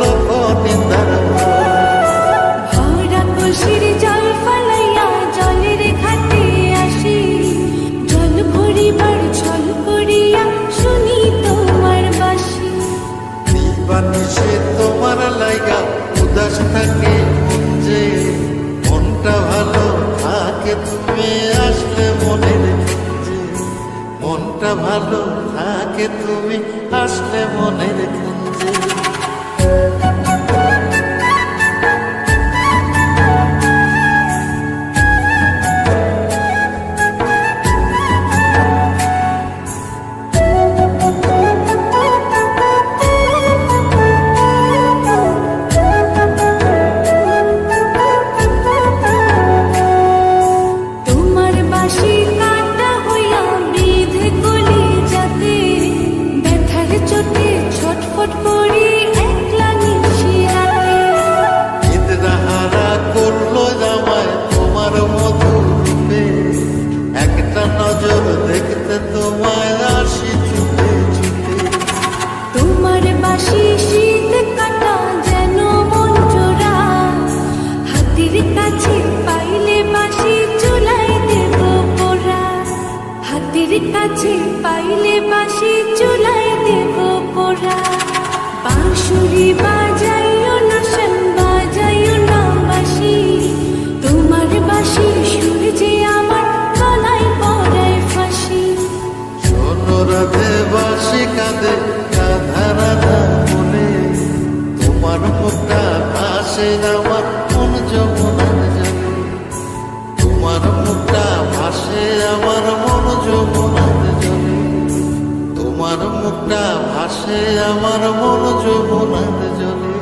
হলো নিন্দার ভরা কলসির জল ফালাইয়া জলের ঘাটে আসি, জল ভরিবার ছল করিয়া শুনি তোমার বাঁশি। দিবানিশে তোমার লাইগা উদাস থাকে মন যে, মনটা ভালো থাকে তুমি আসলে মনের কুঞ্জে, মনটা ভালো থাকে তুমি আসলে মনের কুঞ্জে। তোমার বাঁশি কাটা হইয়া বিধে কলি যাতে, ব্যথার চোটে ছটফট করি একলা নিশি রাতে। নিদ্রাহারা করলো জামায় তোমার মধু রূপে, একটা নজর দেখতে তোমায় আসি ছুটে ছুটে। তোমার বাঁশি শীত কাটা যেন মন জোড়া, হাতির কাছে পাইলে বাঁশি চুলাই দেব পোড়া। হাতির কাছে পাইলে বাঁশি চুলাই দেব পোড়া। বাঁশুরি বাজাইও না শান, বাজাইও না বাঁশি, তোমার বাঁশি সুর যে আমার গলায় পড়ায় ফাঁসি। শোনো রাধে বাঁশি কাঁদে রাধা রাধা বলে, তোমার মুখটা ভাসে আমার মন যমুনার জলে, তোমার মুখটা ভাসে আমার মন যমুনার জলে, তোমার মুখটা ভাসে আমার মন যমুনার জলে।